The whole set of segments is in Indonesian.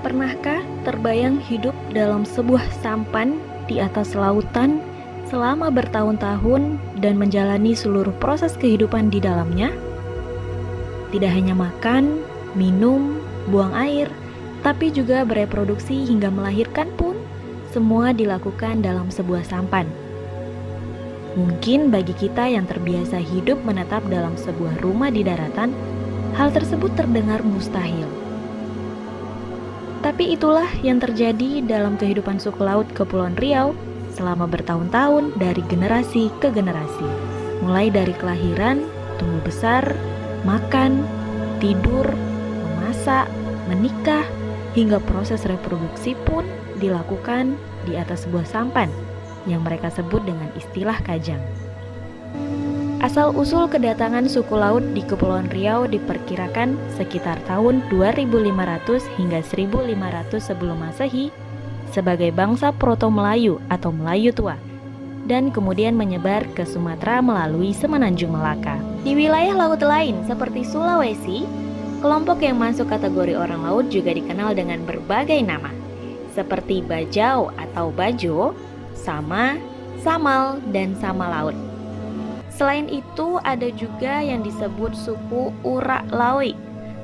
Pernahkah terbayang hidup dalam sebuah sampan di atas lautan selama bertahun-tahun dan menjalani seluruh proses kehidupan di dalamnya? Tidak hanya makan, minum, buang air, tapi juga bereproduksi hingga melahirkan pun semua dilakukan dalam sebuah sampan. Mungkin bagi kita yang terbiasa hidup menetap dalam sebuah rumah di daratan, hal tersebut terdengar mustahil. Tapi itulah yang terjadi dalam kehidupan suku laut Kepulauan Riau selama bertahun-tahun dari generasi ke generasi. Mulai dari kelahiran, tumbuh besar, makan, tidur, memasak, menikah, hingga proses reproduksi pun dilakukan di atas sebuah sampan yang mereka sebut dengan istilah kajang. Asal-usul kedatangan suku laut di Kepulauan Riau diperkirakan sekitar tahun 2500 hingga 1500 sebelum Masehi sebagai bangsa Proto-Melayu atau Melayu Tua, dan kemudian menyebar ke Sumatera melalui Semenanjung Melaka. Di wilayah laut lain seperti Sulawesi, kelompok yang masuk kategori orang laut juga dikenal dengan berbagai nama, seperti Bajau atau Bajo, Sama, Samal, dan Sama Laut. Selain itu, ada juga yang disebut suku Urak Laui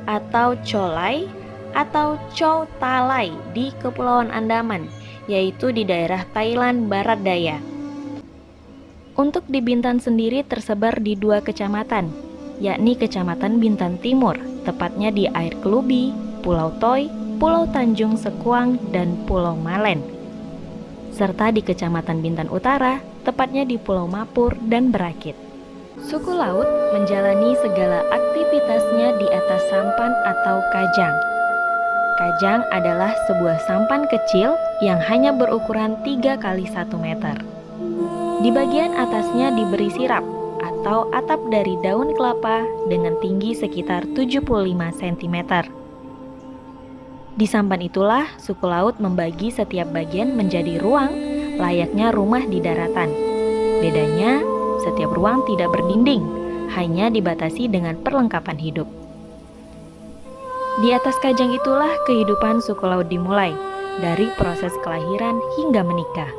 atau Cholai atau Chow Talai di Kepulauan Andaman, yaitu di daerah Thailand Barat Daya. Untuk di Bintan sendiri tersebar di 2 kecamatan, yakni Kecamatan Bintan Timur, tepatnya di Air Kelubi, Pulau Toi, Pulau Tanjung Sekuang, dan Pulau Malen, serta di Kecamatan Bintan Utara, tepatnya di Pulau Mapur dan Berakit. Suku laut menjalani segala aktivitasnya di atas sampan atau kajang. Kajang adalah sebuah sampan kecil yang hanya berukuran 3 kali 1 meter. Di bagian atasnya diberi sirap atau atap dari daun kelapa dengan tinggi sekitar 75 cm. Di sampan itulah suku laut membagi setiap bagian menjadi ruang layaknya rumah di daratan. Bedanya, setiap ruang tidak berdinding, hanya dibatasi dengan perlengkapan hidup. Di atas kajang itulah kehidupan suku laut dimulai, dari proses kelahiran hingga menikah.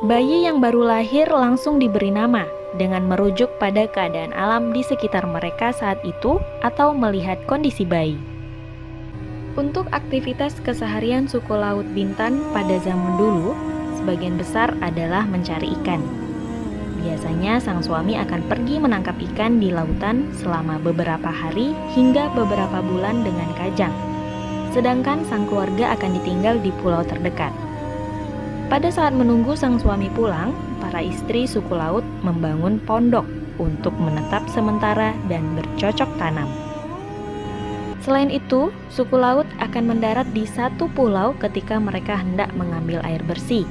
Bayi yang baru lahir langsung diberi nama dengan merujuk pada keadaan alam di sekitar mereka saat itu atau melihat kondisi bayi. Untuk aktivitas keseharian suku laut Bintan pada zaman dulu, sebagian besar adalah mencari ikan. Biasanya sang suami akan pergi menangkap ikan di lautan selama beberapa hari hingga beberapa bulan dengan kajang. Sedangkan sang keluarga akan ditinggal di pulau terdekat. Pada saat menunggu sang suami pulang, para istri suku laut membangun pondok untuk menetap sementara dan bercocok tanam. Selain itu, suku laut akan mendarat di satu pulau ketika mereka hendak mengambil air bersih,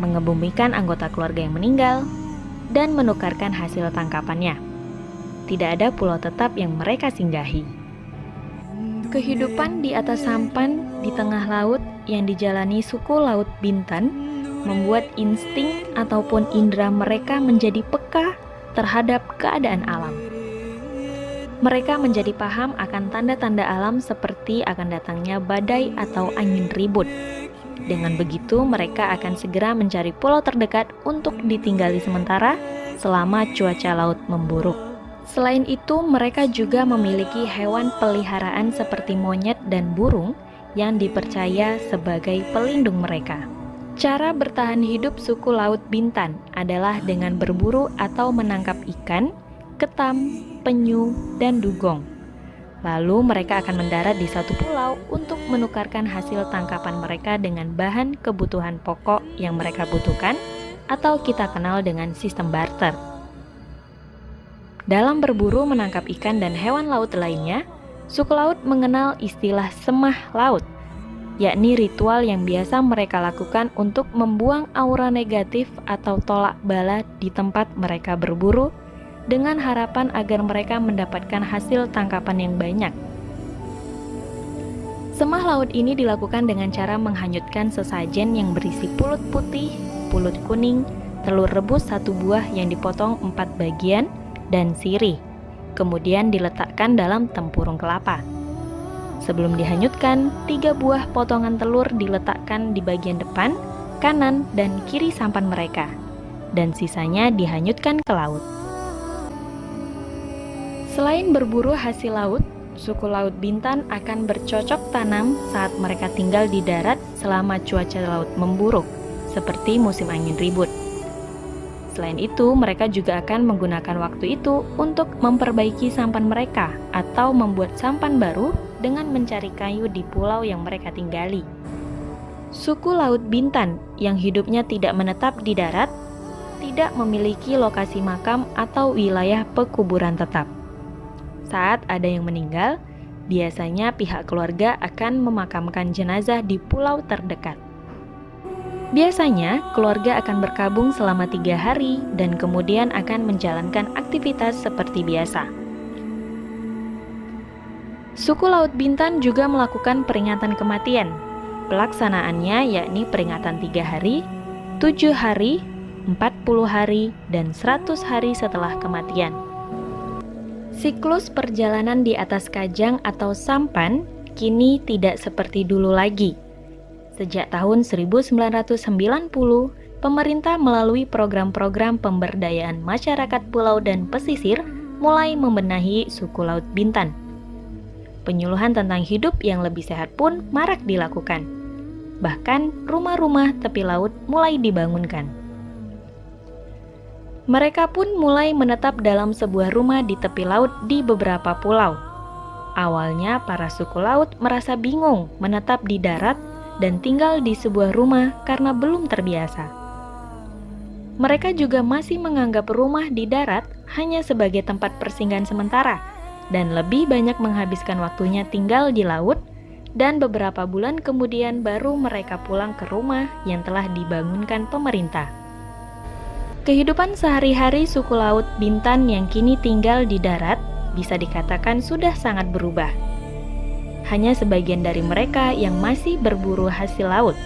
mengebumikan anggota keluarga yang meninggal, dan menukarkan hasil tangkapannya. Tidak ada pulau tetap yang mereka singgahi. Kehidupan di atas sampan di tengah laut yang dijalani suku laut Bintan membuat insting ataupun indera mereka menjadi peka terhadap keadaan alam. Mereka menjadi paham akan tanda-tanda alam seperti akan datangnya badai atau angin ribut. Dengan begitu, mereka akan segera mencari pulau terdekat untuk ditinggali sementara selama cuaca laut memburuk. Selain itu, mereka juga memiliki hewan peliharaan seperti monyet dan burung yang dipercaya sebagai pelindung mereka. Cara bertahan hidup suku laut Bintan adalah dengan berburu atau menangkap ikan, ketam, penyu, dan dugong. Lalu mereka akan mendarat di satu pulau untuk menukarkan hasil tangkapan mereka dengan bahan kebutuhan pokok yang mereka butuhkan, atau kita kenal dengan sistem barter. Dalam berburu menangkap ikan dan hewan laut lainnya, suku laut mengenal istilah semah laut, yakni ritual yang biasa mereka lakukan untuk membuang aura negatif atau tolak bala di tempat mereka berburu, dengan harapan agar mereka mendapatkan hasil tangkapan yang banyak. Semah laut ini dilakukan dengan cara menghanyutkan sesajen yang berisi pulut putih, pulut kuning, telur rebus 1 buah yang dipotong 4 bagian, dan sirih. Kemudian diletakkan dalam tempurung kelapa. Sebelum dihanyutkan, 3 buah potongan telur diletakkan di bagian depan, kanan, dan kiri sampan mereka, dan sisanya dihanyutkan ke laut. Selain berburu hasil laut, suku Laut Bintan akan bercocok tanam saat mereka tinggal di darat selama cuaca laut memburuk, seperti musim angin ribut. Selain itu, mereka juga akan menggunakan waktu itu untuk memperbaiki sampan mereka atau membuat sampan baru dengan mencari kayu di pulau yang mereka tinggali. Suku Laut Bintan yang hidupnya tidak menetap di darat, tidak memiliki lokasi makam atau wilayah pekuburan tetap. Saat ada yang meninggal, biasanya pihak keluarga akan memakamkan jenazah di pulau terdekat. Biasanya, keluarga akan berkabung selama 3 hari dan kemudian akan menjalankan aktivitas seperti biasa. Suku Laut Bintan juga melakukan peringatan kematian. Pelaksanaannya yakni peringatan 3 hari, 7 hari, 40 hari, dan 100 hari setelah kematian. Siklus perjalanan di atas kajang atau sampan kini tidak seperti dulu lagi. Sejak tahun 1990, pemerintah melalui program-program pemberdayaan masyarakat pulau dan pesisir mulai membenahi suku Laut Bintan. Penyuluhan tentang hidup yang lebih sehat pun marak dilakukan. Bahkan rumah-rumah tepi laut mulai dibangunkan. Mereka pun mulai menetap dalam sebuah rumah di tepi laut di beberapa pulau. Awalnya para suku laut merasa bingung menetap di darat dan tinggal di sebuah rumah karena belum terbiasa. Mereka juga masih menganggap rumah di darat hanya sebagai tempat persinggahan sementara dan lebih banyak menghabiskan waktunya tinggal di laut, dan beberapa bulan kemudian baru mereka pulang ke rumah yang telah dibangunkan pemerintah. Kehidupan sehari-hari suku Laut Bintan yang kini tinggal di darat bisa dikatakan sudah sangat berubah. Hanya sebagian dari mereka yang masih berburu hasil laut.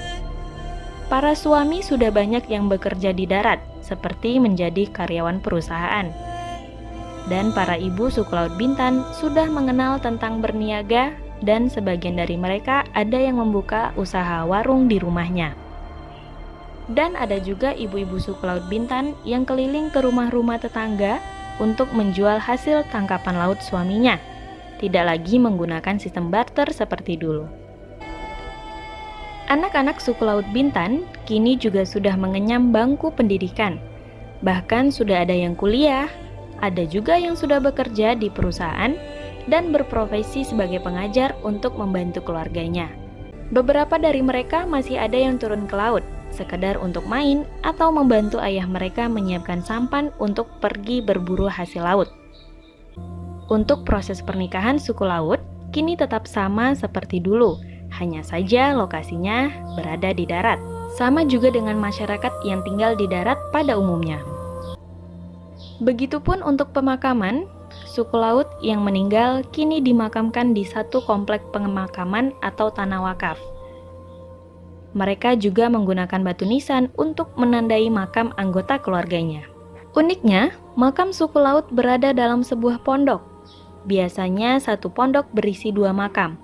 Para suami sudah banyak yang bekerja di darat, seperti menjadi karyawan perusahaan. Dan para ibu suku Laut Bintan sudah mengenal tentang berniaga, dan sebagian dari mereka ada yang membuka usaha warung di rumahnya. Dan ada juga ibu-ibu suku Laut Bintan yang keliling ke rumah-rumah tetangga untuk menjual hasil tangkapan laut suaminya. Tidak lagi menggunakan sistem barter seperti dulu. Anak-anak suku Laut Bintan kini juga sudah mengenyam bangku pendidikan. Bahkan sudah ada yang kuliah, ada juga yang sudah bekerja di perusahaan dan berprofesi sebagai pengajar untuk membantu keluarganya. Beberapa dari mereka masih ada yang turun ke laut, sekedar untuk main atau membantu ayah mereka menyiapkan sampan untuk pergi berburu hasil laut. Untuk proses pernikahan suku laut, kini tetap sama seperti dulu, hanya saja lokasinya berada di darat. Sama juga dengan masyarakat yang tinggal di darat pada umumnya. Begitupun untuk pemakaman, suku laut yang meninggal kini dimakamkan di satu komplek pemakaman atau tanah wakaf. Mereka juga menggunakan batu nisan untuk menandai makam anggota keluarganya. Uniknya, makam suku laut berada dalam sebuah pondok. Biasanya satu pondok berisi 2 makam.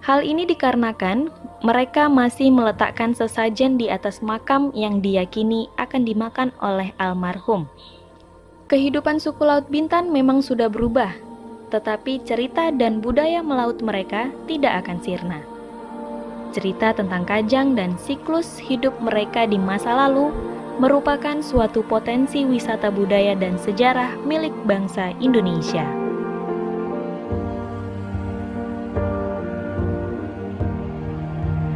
Hal ini dikarenakan mereka masih meletakkan sesajen di atas makam yang diyakini akan dimakan oleh almarhum. Kehidupan suku Laut Bintan memang sudah berubah, tetapi cerita dan budaya melaut mereka tidak akan sirna. Cerita tentang kajang dan siklus hidup mereka di masa lalu merupakan suatu potensi wisata budaya dan sejarah milik bangsa Indonesia.